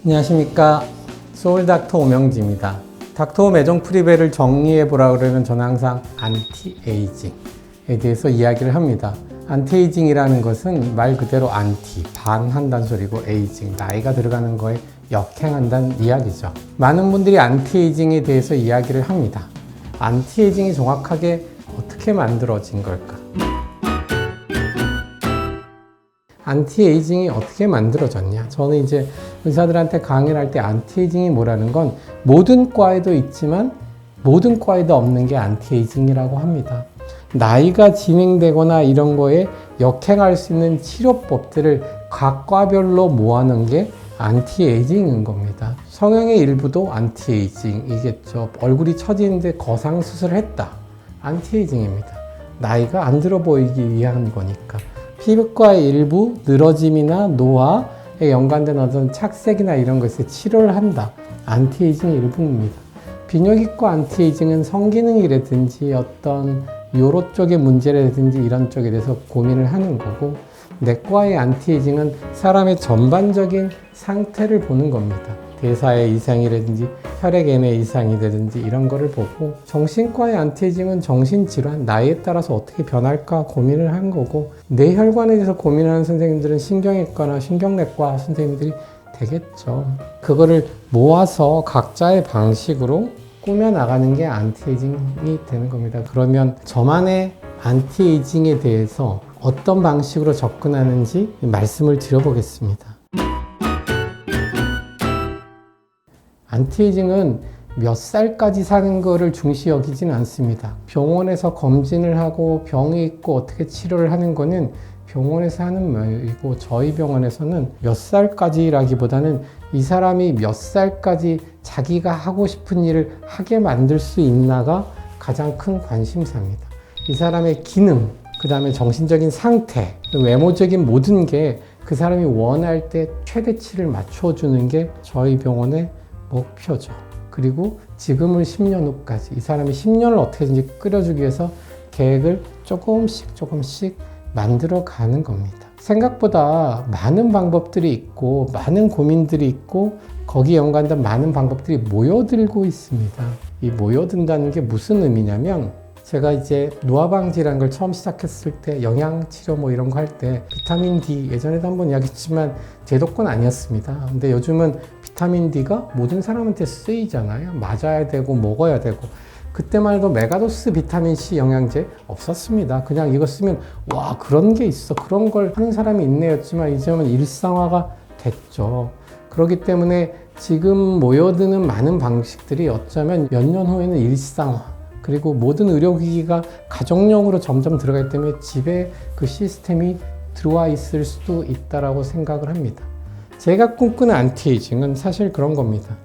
안녕하십니까. 소울닥터 오명지입니다. 닥터 매정 프리베를 정리해보라 그러면 저는 항상 안티에이징에 대해서 이야기를 합니다. 안티에이징이라는 것은 말 그대로 안티, 반한다는 소리고 에이징, 나이가 들어가는 거에 역행한다는 이야기죠. 많은 분들이 안티에이징에 대해서 이야기를 합니다. 안티에이징이 정확하게 어떻게 만들어진 걸까? 안티에이징이 어떻게 만들어졌냐? 저는 이제 의사들한테 강의를 할 때 안티에이징이 뭐라는 건 모든 과에도 있지만 모든 과에도 없는 게 안티에이징이라고 합니다. 나이가 진행되거나 이런 거에 역행할 수 있는 치료법들을 각 과별로 모아놓은 게 안티에이징인 겁니다. 성형의 일부도 안티에이징이겠죠. 얼굴이 처지는데 거상 수술을 했다. 안티에이징입니다. 나이가 안 들어 보이기 위한 거니까. 피부과의 일부 늘어짐이나 노화에 연관된 어떤 착색이나 이런 것에 치료를 한다. 안티에이징의 일부입니다. 비뇨기과 안티에이징은 성기능이라든지 어떤 요로 쪽의 문제라든지 이런 쪽에 대해서 고민을 하는 거고, 내과의 안티에이징은 사람의 전반적인 상태를 보는 겁니다. 대사의 이상이라든지 혈액의 이상이라든지 이런 거를 보고, 정신과의 안티에이징은 정신질환, 나이에 따라서 어떻게 변할까 고민을 한 거고, 뇌혈관에 대해서 고민하는 선생님들은 신경외과나 신경내과 선생님들이 되겠죠. 그거를 모아서 각자의 방식으로 꾸며나가는 게 안티에이징이 되는 겁니다. 그러면 저만의 안티에이징에 대해서 어떤 방식으로 접근하는지 말씀을 드려보겠습니다. 안티에이징은 몇 살까지 사는 거를 중시 여기진 않습니다. 병원에서 검진을 하고 병이 있고 어떻게 치료를 하는 거는 병원에서 하는 말이고, 저희 병원에서는 몇 살까지라기보다는 이 사람이 몇 살까지 자기가 하고 싶은 일을 하게 만들 수 있나가 가장 큰 관심사입니다. 이 사람의 기능, 그 다음에 정신적인 상태, 외모적인 모든 게 그 사람이 원할 때 최대치를 맞춰주는 게 저희 병원의 목표죠. 그리고 지금은 10년 후까지 이 사람이 10년을 어떻게든지 끌어주기 위해서 계획을 조금씩 만들어 가는 겁니다. 생각보다 많은 방법들이 있고 많은 고민들이 있고 거기에 연관된 많은 방법들이 모여들고 있습니다. 이 모여든다는 게 무슨 의미냐면, 제가 이제 노화방지라는 걸 처음 시작했을 때 영양치료 뭐 이런 거 할 때 비타민 D, 예전에도 한번 이야기했지만 제도권 아니었습니다. 근데 요즘은 비타민 D가 모든 사람한테 쓰이잖아요. 맞아야 되고 먹어야 되고. 그때만 해도 메가도스 비타민 C 영양제 없었습니다. 그냥 이거 쓰면 와 그런 게 있어, 그런 걸 하는 사람이 있네였지만 이제는 일상화가 됐죠. 그렇기 때문에 지금 모여드는 많은 방식들이 어쩌면 몇 년 후에는 일상화, 그리고 모든 의료기기가 가정용으로 점점 들어가기 때문에 집에 그 시스템이 들어와 있을 수도 있다라고 생각을 합니다. 제가 꿈꾸는 안티에이징은 사실 그런 겁니다.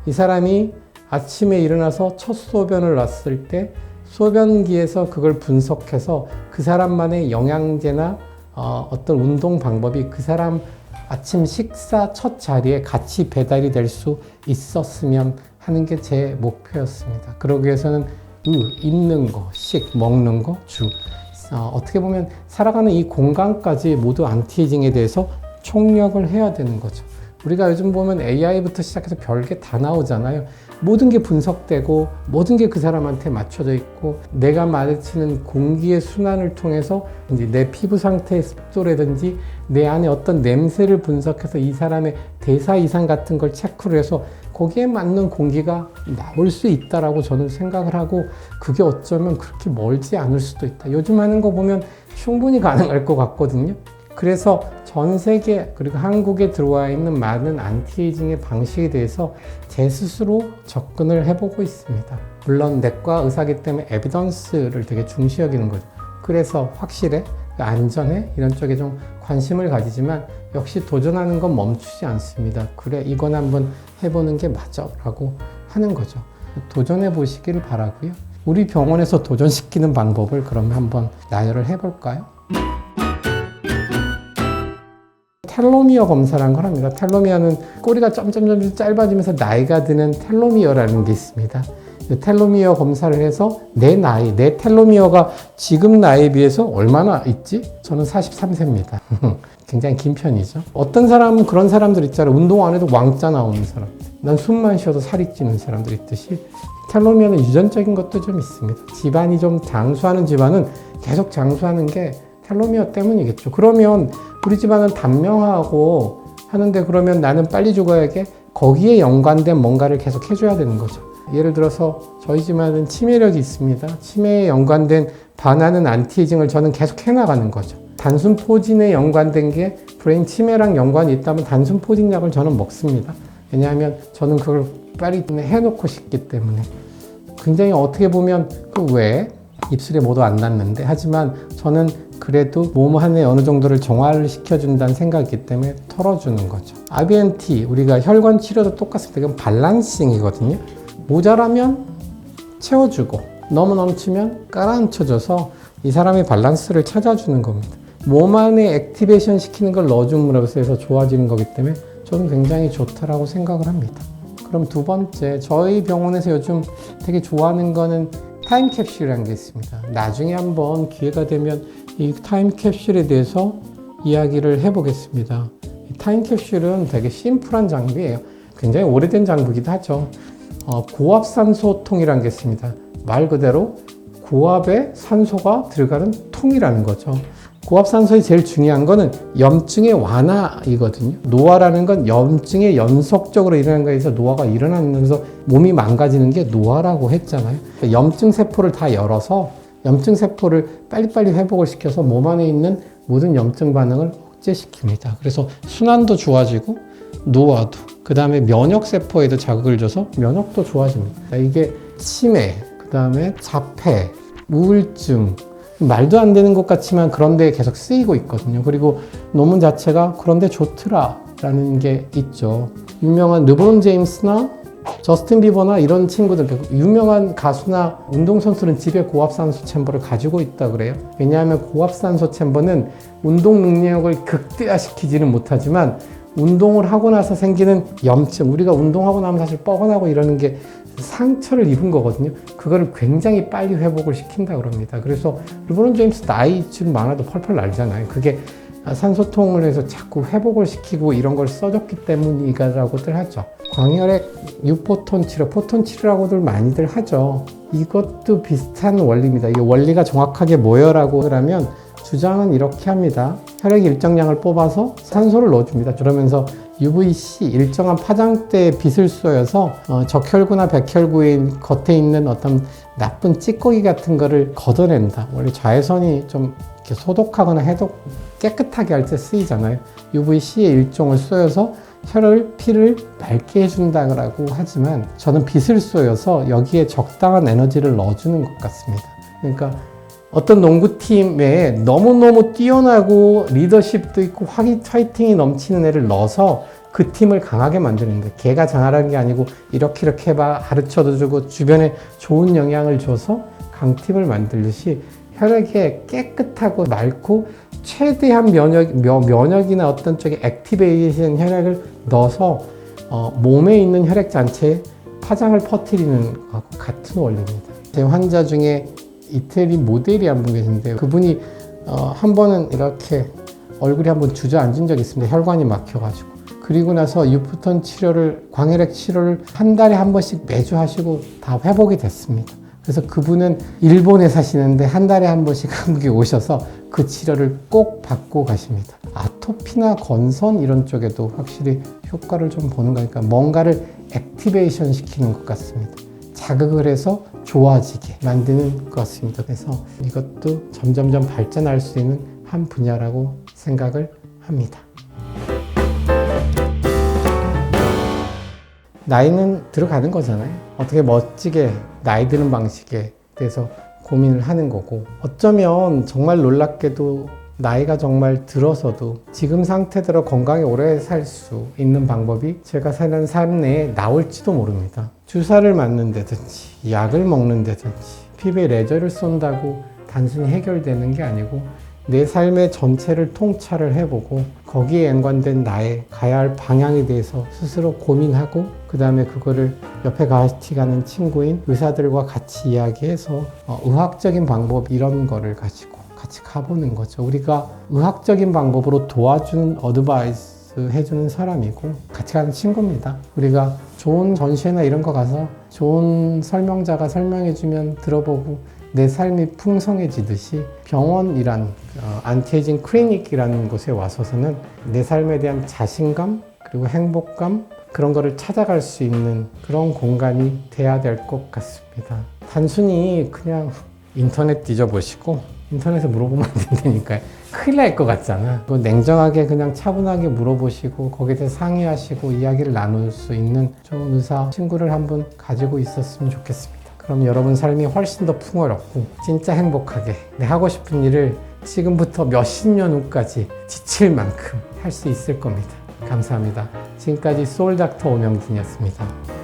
이 사람이 아침에 일어나서 첫 소변을 놨을 때 소변기에서 그걸 분석해서 그 사람만의 영양제나 어떤 운동 방법이 그 사람 아침 식사 첫 자리에 같이 배달이 될 수 있었으면 하는 게 제 목표였습니다. 그러기 위해서는 입는 거, 먹는 거, 어떻게 보면 살아가는 이 공간까지 모두 안티에이징에 대해서 총력을 해야 되는 거죠. 우리가 요즘 보면 AI부터 시작해서 별게 다 나오잖아요. 모든 게 분석되고 모든 게 그 사람한테 맞춰져 있고, 내가 마주치는 공기의 순환을 통해서 이제 내 피부 상태의 습도라든지 내 안에 어떤 냄새를 분석해서 이 사람의 대사 이상 같은 걸 체크를 해서 거기에 맞는 공기가 나올 수 있다라고 저는 생각을 하고, 그게 어쩌면 그렇게 멀지 않을 수도 있다. 요즘 하는 거 보면 충분히 가능할 것 같거든요. 그래서 전 세계 그리고 한국에 들어와 있는 많은 안티에이징의 방식에 대해서 제 스스로 접근을 해보고 있습니다. 물론 내과 의사이기 때문에 에비던스를 되게 중시 여기는 거죠. 그래서 확실해, 안전해, 이런 쪽에 좀 관심을 가지지만 역시 도전하는 건 멈추지 않습니다. 그래, 이건 한번 해보는 게 맞아 라고 하는 거죠. 도전해 보시기를 바라고요. 우리 병원에서 도전시키는 방법을 그럼 한번 나열을 해볼까요? 텔로미어 검사라는 걸 합니다. 텔로미어는 꼬리가 점점 짧아지면서 나이가 드는 텔로미어라는 게 있습니다. 텔로미어 검사를 해서 내 나이, 내 텔로미어가 지금 나이에 비해서 얼마나 있지? 저는 43세입니다. 굉장히 긴 편이죠. 어떤 사람은 그런 사람들 있잖아요. 운동 안 해도 왕자 나오는 사람. 난 숨만 쉬어도 살이 찌는 사람들 있듯이 텔로미어는 유전적인 것도 좀 있습니다. 집안이 좀 장수하는 집안은 계속 장수하는 게 텔로미어 때문이겠죠. 그러면 우리 집안은 단명하고 하는데 그러면 나는 빨리 죽어야게 거기에 연관된 뭔가를 계속 해줘야 되는 거죠. 예를 들어서 저희 집안은 치매력이 있습니다. 치매에 연관된 반하는 안티에이징을 저는 계속 해나가는 거죠. 단순 포진에 연관된 게 브레인 치매랑 연관이 있다면 단순 포진약을 저는 먹습니다. 왜냐하면 저는 그걸 빨리 해놓고 싶기 때문에. 굉장히 어떻게 보면 그 왜 입술에 모두 안 났는데 하지만 저는 그래도 몸 안에 어느 정도를 정화를 시켜준다는 생각이기 때문에 털어주는 거죠. IBNT 우리가 혈관 치료도 똑같습니다. 이건 밸런싱이거든요. 모자라면 채워주고 너무 넘치면 깔아앉혀줘서 이 사람의 밸런스를 찾아주는 겁니다. 몸 안에 액티베이션 시키는 걸 넣어줌으로 해서 좋아지는 거기 때문에 저는 굉장히 좋다라고 생각을 합니다. 그럼 두 번째, 저희 병원에서 요즘 되게 좋아하는 거는 타임캡슐이라는 게 있습니다. 나중에 한번 기회가 되면 이 타임캡슐에 대해서 이야기를 해보겠습니다. 이 타임캡슐은 되게 심플한 장비예요. 굉장히 오래된 장비이기도 하죠. 고압산소통이라는 게 있습니다. 말 그대로 고압에 산소가 들어가는 통이라는 거죠. 고압산소의 제일 중요한 거는 염증의 완화이거든요. 노화라는 건 염증에 연속적으로 일어나는 거에서 노화가 일어나면서 몸이 망가지는 게 노화라고 했잖아요. 염증 세포를 다 열어서 염증 세포를 빨리빨리 회복을 시켜서 몸 안에 있는 모든 염증 반응을 억제시킵니다. 그래서 순환도 좋아지고 노화도, 그 다음에 면역 세포에도 자극을 줘서 면역도 좋아집니다. 이게 치매, 그 다음에 자폐, 우울증, 말도 안 되는 것 같지만 그런 데에 계속 쓰이고 있거든요. 그리고 논문 자체가 그런데 좋더라라는 게 있죠. 유명한 르브론 제임스나 저스틴 비버나 이런 친구들, 유명한 가수나 운동선수는 집에 고압산소 챔버를 가지고 있다 그래요. 왜냐하면 고압산소 챔버는 운동 능력을 극대화시키지는 못하지만 운동을 하고 나서 생기는 염증, 우리가 운동하고 나면 사실 뻐근하고 이러는 게 상처를 입은 거거든요. 그거를 굉장히 빨리 회복을 시킨다 그럽니다. 그래서 르브론 제임스 나이 지금 많아도 펄펄 날잖아요. 그게 산소통을 해서 자꾸 회복을 시키고 이런 걸 써줬기 때문이라고들 하죠. 광혈액 유포톤 치료, 포톤 치료라고들 많이들 하죠. 이것도 비슷한 원리입니다. 이게 원리가 정확하게 뭐여라고 하면 주장은 이렇게 합니다. 혈액 일정량을 뽑아서 산소를 넣어줍니다. 그러면서 UVC 일정한 파장대의 빛을 쏘여서 적혈구나 백혈구인 겉에 있는 어떤 나쁜 찌꺼기 같은 거를 걷어낸다. 원래 자외선이 좀 이렇게 소독하거나 해독 깨끗하게 할 때 쓰이잖아요. UVC의 일종을 쏘여서 혈을, 피를 맑게 해준다고 하지만 저는 빛을 쏘여서 여기에 적당한 에너지를 넣어주는 것 같습니다. 그러니까 어떤 농구팀에 너무너무 뛰어나고 리더십도 있고 화이팅이 넘치는 애를 넣어서 그 팀을 강하게 만드는 거예요. 걔가 잘하는 게 아니고 이렇게 해봐 가르쳐도 주고 주변에 좋은 영향을 줘서 강팀을 만들듯이 혈액에 깨끗하고 맑고 최대한 면역이나 어떤 쪽에 액티베이션 혈액을 넣어서 몸에 있는 혈액 잔체에 파장을 퍼뜨리는 것과 같은 원리입니다. 제 환자 중에 이태리 모델이 한 분 계신데 그분이 한 번은 이렇게 얼굴이 한번 주저앉은 적이 있습니다. 혈관이 막혀가지고. 그리고 나서 유포톤 치료를, 광혈액 치료를 한 달에 한 번씩 매주 하시고 다 회복이 됐습니다. 그래서 그분은 일본에 사시는데 한 달에 한 번씩 한국에 오셔서 그 치료를 꼭 받고 가십니다. 아토피나 건선 이런 쪽에도 확실히 효과를 좀 보는 거니까 뭔가를 액티베이션 시키는 것 같습니다. 자극을 해서 좋아지게 만드는 것 같습니다. 그래서 이것도 점점점 발전할 수 있는 한 분야라고 생각을 합니다. 나이는 들어가는 거잖아요. 어떻게 멋지게 나이 드는 방식에 대해서 고민을 하는 거고, 어쩌면 정말 놀랍게도 나이가 정말 들어서도 지금 상태대로 건강히 오래 살 수 있는 방법이 제가 사는 삶 내에 나올지도 모릅니다. 주사를 맞는다든지 약을 먹는다든지 피부에 레저를 쏜다고 단순히 해결되는 게 아니고 내 삶의 전체를 통찰을 해보고 거기에 연관된 나의 가야 할 방향에 대해서 스스로 고민하고 그 다음에 그거를 옆에 같이 가는 친구인 의사들과 같이 이야기해서 의학적인 방법 이런 거를 가지고 같이 가보는 거죠. 우리가 의학적인 방법으로 도와주는 어드바이스 해주는 사람이고 같이 가는 친구입니다. 우리가 좋은 전시회나 이런 거 가서 좋은 설명자가 설명해주면 들어보고 내 삶이 풍성해지듯이 병원이란 안티에이징 클리닉이라는 곳에 와서서는 내 삶에 대한 자신감 그리고 행복감 그런 거를 찾아갈 수 있는 그런 공간이 돼야 될 것 같습니다. 단순히 그냥 인터넷 뒤져보시고 인터넷에 물어보면 안 된다니까요. 큰일 날 것 같잖아. 냉정하게 그냥 차분하게 물어보시고 거기에 대해서 상의하시고 이야기를 나눌 수 있는 좋은 의사 친구를 한분 가지고 있었으면 좋겠습니다. 그럼 여러분 삶이 훨씬 더 풍요롭고 진짜 행복하게 내 하고 싶은 일을 지금부터 몇십 년 후까지 지칠 만큼 할 수 있을 겁니다. 감사합니다. 지금까지 소울닥터 오명진이었습니다.